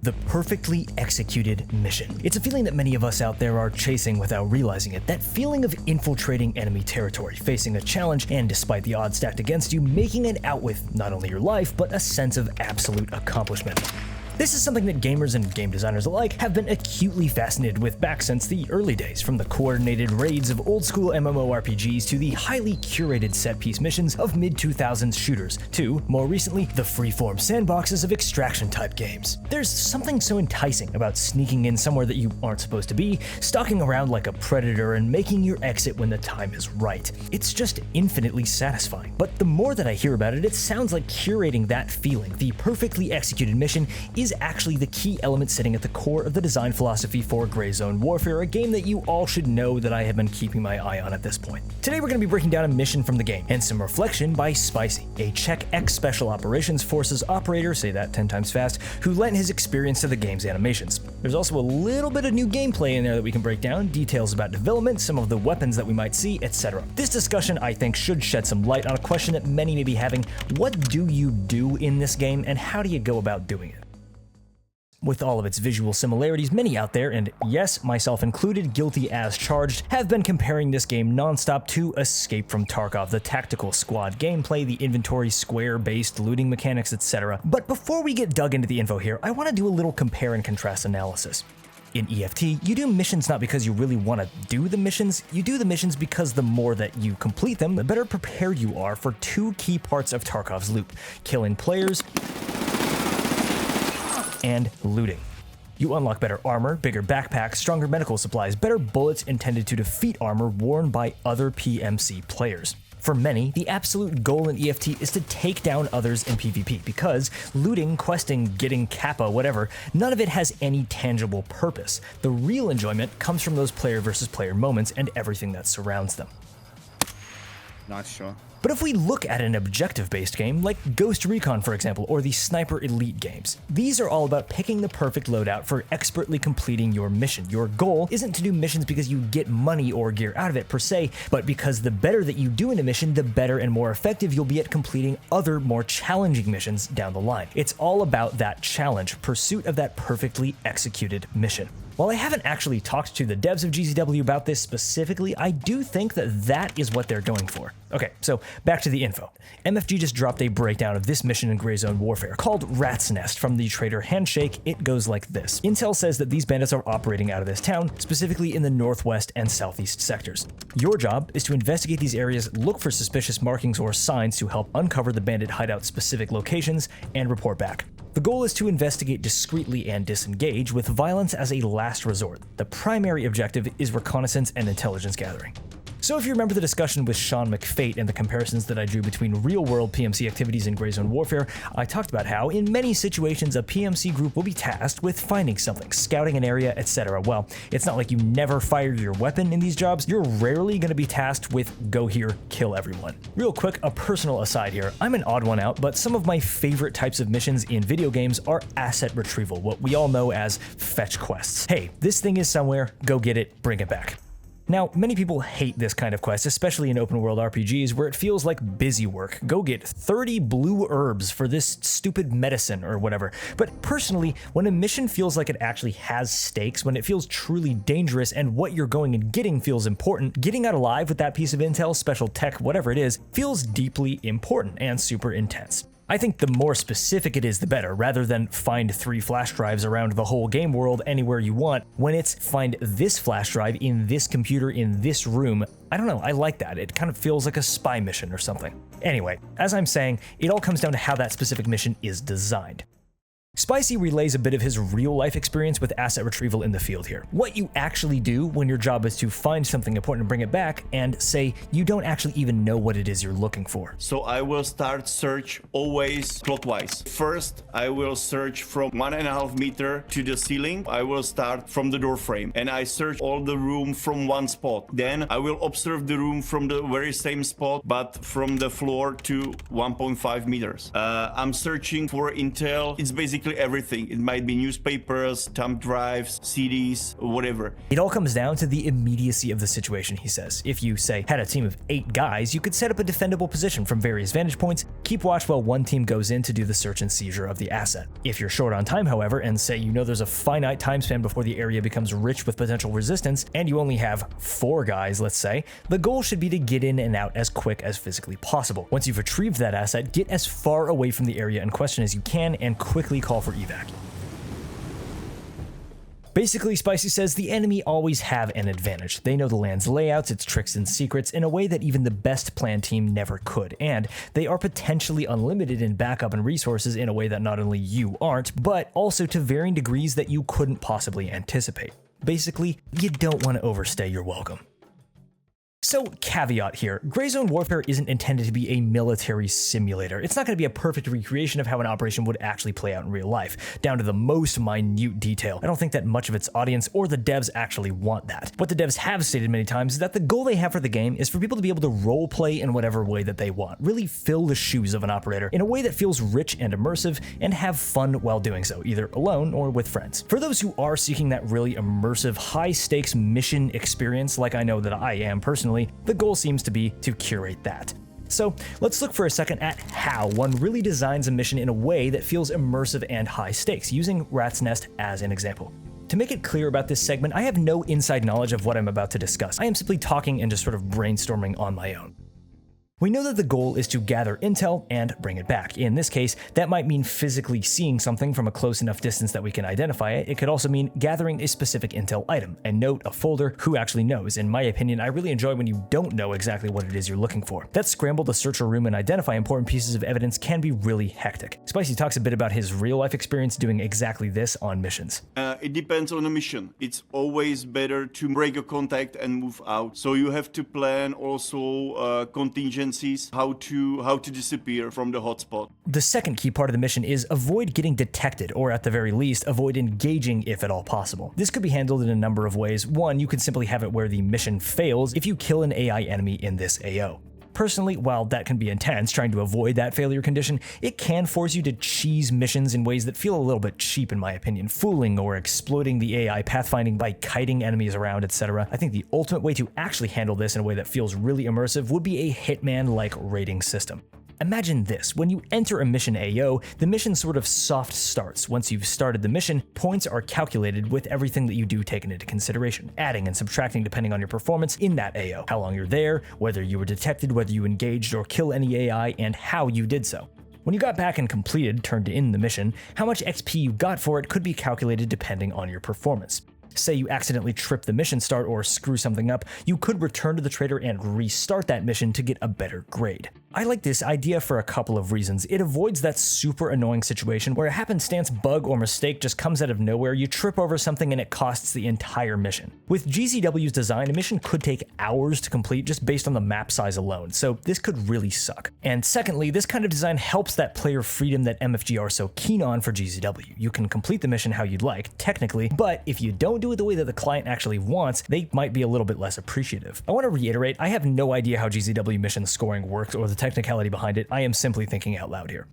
the perfectly executed mission. It's a feeling that many of us out there are chasing without realizing it, that feeling of infiltrating enemy territory, facing a challenge, and despite the odds stacked against you, making it out with not only your life, but a sense of absolute accomplishment. This is something that gamers and game designers alike have been acutely fascinated with back since the early days, from the coordinated raids of old-school MMORPGs to the highly curated set-piece missions of mid-2000s shooters, to, more recently, the freeform sandboxes of extraction-type games. There's something so enticing about sneaking in somewhere that you aren't supposed to be, stalking around like a predator, and making your exit when the time is right. It's just infinitely satisfying. But the more that I hear about it, it sounds like curating that feeling, the perfectly executed mission, is actually the key element sitting at the core of the design philosophy for Gray Zone Warfare, a game that you all should know that I have been keeping my eye on at this point. Today we're going to be breaking down a mission from the game, and some reflection by Spicy, a Czech ex-Special Operations Forces operator, say that 10 times fast, who lent his experience to the game's animations. There's also a little bit of new gameplay in there that we can break down, details about development, some of the weapons that we might see, etc. This discussion, I think, should shed some light on a question that many may be having: what do you do in this game, and how do you go about doing it? With all of its visual similarities, many out there, and yes, myself included, guilty as charged, have been comparing this game nonstop to Escape from Tarkov, the tactical squad gameplay, the inventory square-based looting mechanics, etc. But before we get dug into the info here, I want to do a little compare and contrast analysis. In EFT, you do missions not because you really want to do the missions, you do the missions because the more that you complete them, the better prepared you are for two key parts of Tarkov's loop: killing players and looting. You unlock better armor, bigger backpacks, stronger medical supplies, better bullets intended to defeat armor worn by other PMC players. For many, the absolute goal in EFT is to take down others in PvP, because looting, questing, getting Kappa, whatever, none of it has any tangible purpose. The real enjoyment comes from those player versus player moments and everything that surrounds them. Not sure. But if we look at an objective-based game, like Ghost Recon for example, or the Sniper Elite games, these are all about picking the perfect loadout for expertly completing your mission. Your goal isn't to do missions because you get money or gear out of it per se, but because the better that you do in a mission, the better and more effective you'll be at completing other more challenging missions down the line. It's all about that challenge, pursuit of that perfectly executed mission. While I haven't actually talked to the devs of GZW about this specifically, I do think that that is what they're going for. Okay, so back to the info. MFG just dropped a breakdown of this mission in Gray Zone Warfare called Rat's Nest from the trader Handshake. It goes like this. Intel says that these bandits are operating out of this town, specifically in the northwest and southeast sectors. Your job is to investigate these areas, look for suspicious markings or signs to help uncover the bandit hideout specific locations, and report back. The goal is to investigate discreetly and disengage, with violence as a last resort. The primary objective is reconnaissance and intelligence gathering. So if you remember the discussion with Sean McFate and the comparisons that I drew between real-world PMC activities in Gray Zone Warfare, I talked about how, in many situations, a PMC group will be tasked with finding something, scouting an area, etc. Well, it's not like you never fire your weapon in these jobs. You're rarely going to be tasked with go here, kill everyone. Real quick, a personal aside here. I'm an odd one out, but some of my favorite types of missions in video games are asset retrieval, what we all know as fetch quests. Hey, this thing is somewhere, go get it, bring it back. Now, many people hate this kind of quest, especially in open world RPGs where it feels like busy work. Go get 30 blue herbs for this stupid medicine or whatever. But personally, when a mission feels like it actually has stakes, when it feels truly dangerous and what you're going and getting feels important, getting out alive with that piece of intel, special tech, whatever it is, feels deeply important and super intense. I think the more specific it is, the better, rather than find 3 flash drives around the whole game world anywhere you want. When it's find this flash drive in this computer in this room, I don't know, I like that. It kind of feels like a spy mission or something. Anyway, as I'm saying, it all comes down to how that specific mission is designed. Spicy relays a bit of his real-life experience with asset retrieval in the field here. What you actually do when your job is to find something important and bring it back, and say you don't actually even know what it is you're looking for. So I will start search always clockwise. First, I will search from 1.5 meter to the ceiling. I will start from the door frame, and I search all the room from one spot. Then I will observe the room from the very same spot, but from the floor to 1.5 meters. I'm searching for intel. It's basically basically everything. It might be newspapers, thumb drives, CDs, whatever. It all comes down to the immediacy of the situation, he says. If you, say, had a team of 8 guys, you could set up a defendable position from various vantage points, keep watch while one team goes in to do the search and seizure of the asset. If you're short on time, however, and say you know there's a finite time span before the area becomes rich with potential resistance, and you only have 4 guys, let's say, the goal should be to get in and out as quick as physically possible. Once you've retrieved that asset, get as far away from the area in question as you can and quickly call for evac. Basically, Spicy says the enemy always have an advantage. They know the land's layouts, its tricks and secrets in a way that even the best planned team never could, and they are potentially unlimited in backup and resources in a way that not only you aren't, but also to varying degrees that you couldn't possibly anticipate. Basically, you don't want to overstay your welcome. So, caveat here, Gray Zone Warfare isn't intended to be a military simulator. It's not going to be a perfect recreation of how an operation would actually play out in real life, down to the most minute detail. I don't think that much of its audience or the devs actually want that. What the devs have stated many times is that the goal they have for the game is for people to be able to roleplay in whatever way that they want, really fill the shoes of an operator in a way that feels rich and immersive, and have fun while doing so, either alone or with friends. For those who are seeking that really immersive, high-stakes mission experience, like I know that I am personally, the goal seems to be to curate that. So let's look for a second at how one really designs a mission in a way that feels immersive and high stakes, using Rat's Nest as an example. To make it clear about this segment, I have no inside knowledge of what I'm about to discuss. I am simply talking and just sort of brainstorming on my own. We know that the goal is to gather intel and bring it back. In this case, that might mean physically seeing something from a close enough distance that we can identify it. It could also mean gathering a specific intel item, a note, a folder, who actually knows. In my opinion, I really enjoy when you don't know exactly what it is you're looking for. That scramble to search a room and identify important pieces of evidence can be really hectic. Spicy talks a bit about his real-life experience doing exactly this on missions. It depends on the mission. It's always better to break a contact and move out. So you have to plan also contingencies, how to disappear from the hotspot. The second key part of the mission is avoid getting detected, or at the very least, avoid engaging if at all possible. This could be handled in a number of ways. One, you can simply have it where the mission fails if you kill an AI enemy in this AO. Personally, while that can be intense, trying to avoid that failure condition, it can force you to cheese missions in ways that feel a little bit cheap in my opinion, fooling or exploiting the AI pathfinding by kiting enemies around, etc. I think the ultimate way to actually handle this in a way that feels really immersive would be a Hitman-like rating system. Imagine this, when you enter a mission AO, the mission sort of soft starts. Once you've started the mission, points are calculated with everything that you do taken into consideration, adding and subtracting depending on your performance in that AO, how long you're there, whether you were detected, whether you engaged or kill any AI, and how you did so. When you got back and completed, turned in the mission, how much XP you got for it could be calculated depending on your performance. Say you accidentally trip the mission start or screw something up, you could return to the trader and restart that mission to get a better grade. I like this idea for a couple of reasons. It avoids that super annoying situation where a happenstance bug or mistake just comes out of nowhere, you trip over something and it costs the entire mission. With GZW's design, a mission could take hours to complete just based on the map size alone, so this could really suck. And secondly, this kind of design helps that player freedom that MFG are so keen on for GZW. You can complete the mission how you'd like, technically, but if you don't do it the way that the client actually wants, they might be a little bit less appreciative. I want to reiterate, I have no idea how GZW mission scoring works or the technicality behind it. I am simply thinking out loud here.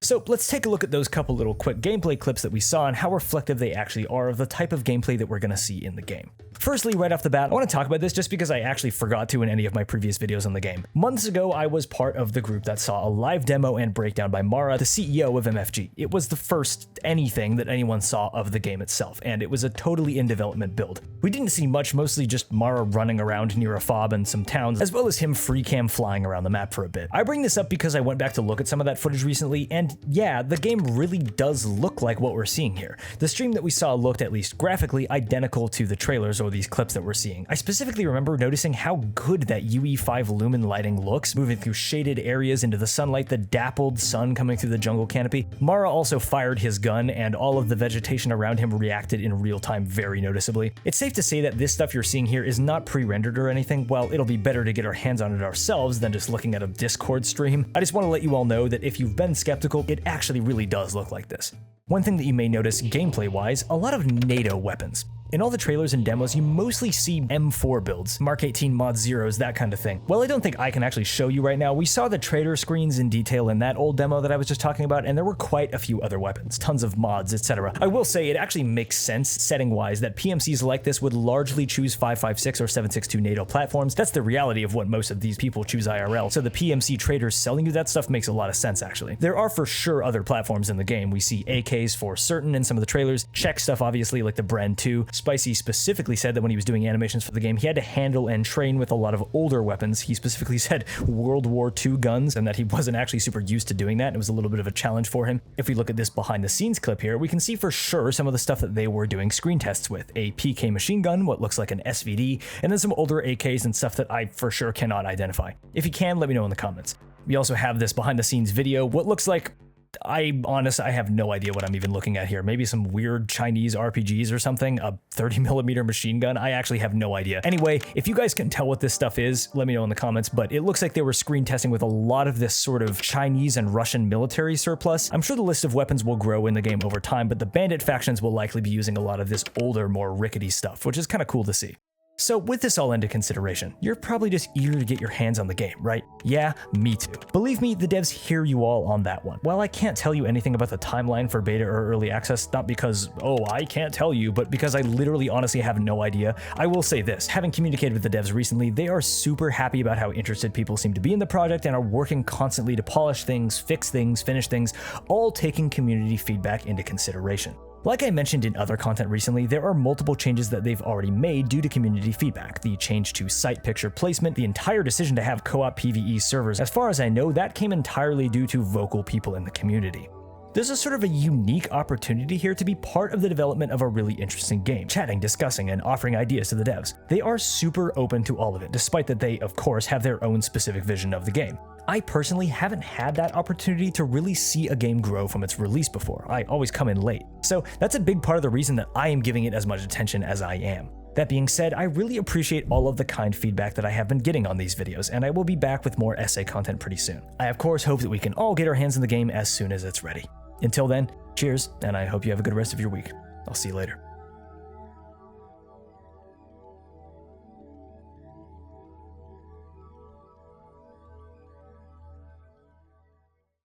So let's take a look at those couple little quick gameplay clips that we saw and how reflective they actually are of the type of gameplay that we're going to see in the game. Firstly, right off the bat, I want to talk about this just because I actually forgot to in any of my previous videos on the game. Months ago, I was part of the group that saw a live demo and breakdown by Mara, the CEO of MFG. It was the first anything that anyone saw of the game itself, and it was a totally in development build. We didn't see much, mostly just Mara running around near a fob and some towns, as well as him free cam flying around the map for a bit. I bring this up because I went back to look at some of that footage recently, and yeah, the game really does look like what we're seeing here. The stream that we saw looked, at least graphically, identical to the trailers or these clips that we're seeing. I specifically remember noticing how good that UE5 lumen lighting looks, moving through shaded areas into the sunlight, the dappled sun coming through the jungle canopy. Mara also fired his gun, and all of the vegetation around him reacted in real time very noticeably. It's safe to say that this stuff you're seeing here is not pre-rendered or anything. While it'll be better to get our hands on it ourselves than just looking at a Discord stream, I just want to let you all know that if you've been skeptical, it actually really does look like this. One thing that you may notice gameplay-wise, a lot of NATO weapons. In all the trailers and demos, you mostly see M4 builds, Mark 18 mod zeros, that kind of thing. Well, I don't think I can actually show you right now. We saw the trader screens in detail in that old demo that I was just talking about, and there were quite a few other weapons, tons of mods, etc. I will say it actually makes sense setting-wise that PMCs like this would largely choose 5.56 or 7.62 NATO platforms. That's the reality of what most of these people choose IRL, so the PMC traders selling you that stuff makes a lot of sense, actually. There are for sure other platforms in the game. We see AKs for certain in some of the trailers, Czech stuff obviously like the Bren 2. Spicy specifically said that when he was doing animations for the game, he had to handle and train with a lot of older weapons. He specifically said World War II guns, and that he wasn't actually super used to doing that. It was a little bit of a challenge for him. If we look at this behind the scenes clip here, we can see for sure some of the stuff that they were doing screen tests with. A PK machine gun, what looks like an SVD, and then some older AKs and stuff that I for sure cannot identify. If you can, let me know in the comments. We also have this behind the scenes video, what looks like, I have no idea what I'm even looking at here. Maybe some weird Chinese RPGs or something, a 30mm machine gun. I actually have no idea. Anyway, if you guys can tell what this stuff is, let me know in the comments, but it looks like they were screen testing with a lot of this sort of Chinese and Russian military surplus. I'm sure the list of weapons will grow in the game over time, but the bandit factions will likely be using a lot of this older, more rickety stuff, which is kind of cool to see. So with this all into consideration, you're probably just eager to get your hands on the game, right? Yeah, me too. Believe me, the devs hear you all on that one. While I can't tell you anything about the timeline for beta or early access, not because, oh, I can't tell you, but because I literally honestly have no idea, I will say this. Having communicated with the devs recently, they are super happy about how interested people seem to be in the project and are working constantly to polish things, fix things, finish things, all taking community feedback into consideration. Like I mentioned in other content recently, there are multiple changes that they've already made due to community feedback. The change to site picture placement, the entire decision to have co-op PvE servers. As far as I know, that came entirely due to vocal people in the community. There's a sort of a unique opportunity here to be part of the development of a really interesting game, chatting, discussing, and offering ideas to the devs. They are super open to all of it, despite that they, of course, have their own specific vision of the game. I personally haven't had that opportunity to really see a game grow from its release before. I always come in late. So that's a big part of the reason that I am giving it as much attention as I am. That being said, I really appreciate all of the kind feedback that I have been getting on these videos, and I will be back with more essay content pretty soon. I of course hope that we can all get our hands in the game as soon as it's ready. Until then, cheers, and I hope you have a good rest of your week. I'll see you later.